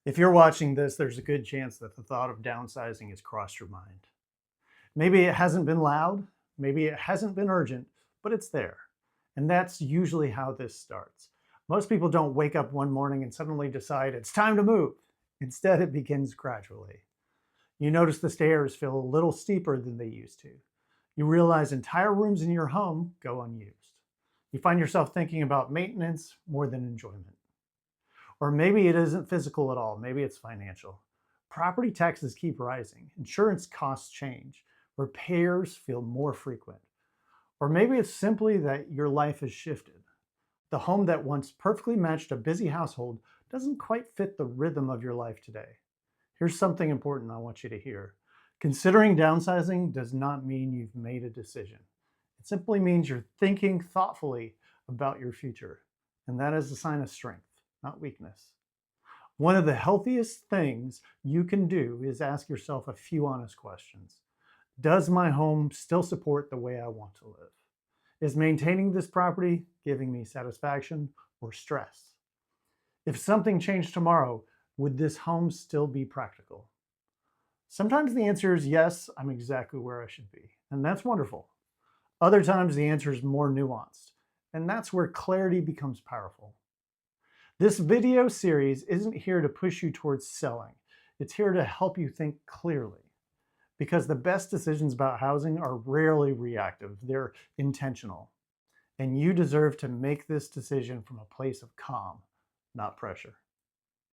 If you're watching this, there's a good chance that the thought of downsizing has crossed your mind. Maybe it hasn't been loud, maybe it hasn't been urgent, but it's there. And that's usually how this starts. Most people don't wake up one morning and suddenly decide it's time to move. Instead, it begins gradually. You notice the stairs feel a little steeper than they used to. You realize entire rooms in your home go unused. You find yourself thinking about maintenance more than enjoyment. Or maybe it isn't physical at all, maybe it's financial. Property taxes keep rising, insurance costs change, repairs feel more frequent. Or maybe it's simply that your life has shifted. The home that once perfectly matched a busy household doesn't quite fit the rhythm of your life today. Here's something important I want you to hear. Considering downsizing does not mean you've made a decision. It simply means you're thinking thoughtfully about your future. And that is a sign of strength, not weakness. One of the healthiest things you can do is ask yourself a few honest questions. Does my home still support the way I want to live? Is maintaining this property giving me satisfaction or stress? If something changed tomorrow, would this home still be practical? Sometimes the answer is yes, I'm exactly where I should be, and that's wonderful. Other times the answer is more nuanced, and that's where clarity becomes powerful. This video series isn't here to push you towards selling. It's here to help you think clearly. Because the best decisions about housing are rarely reactive, they're intentional. And you deserve to make this decision from a place of calm, not pressure.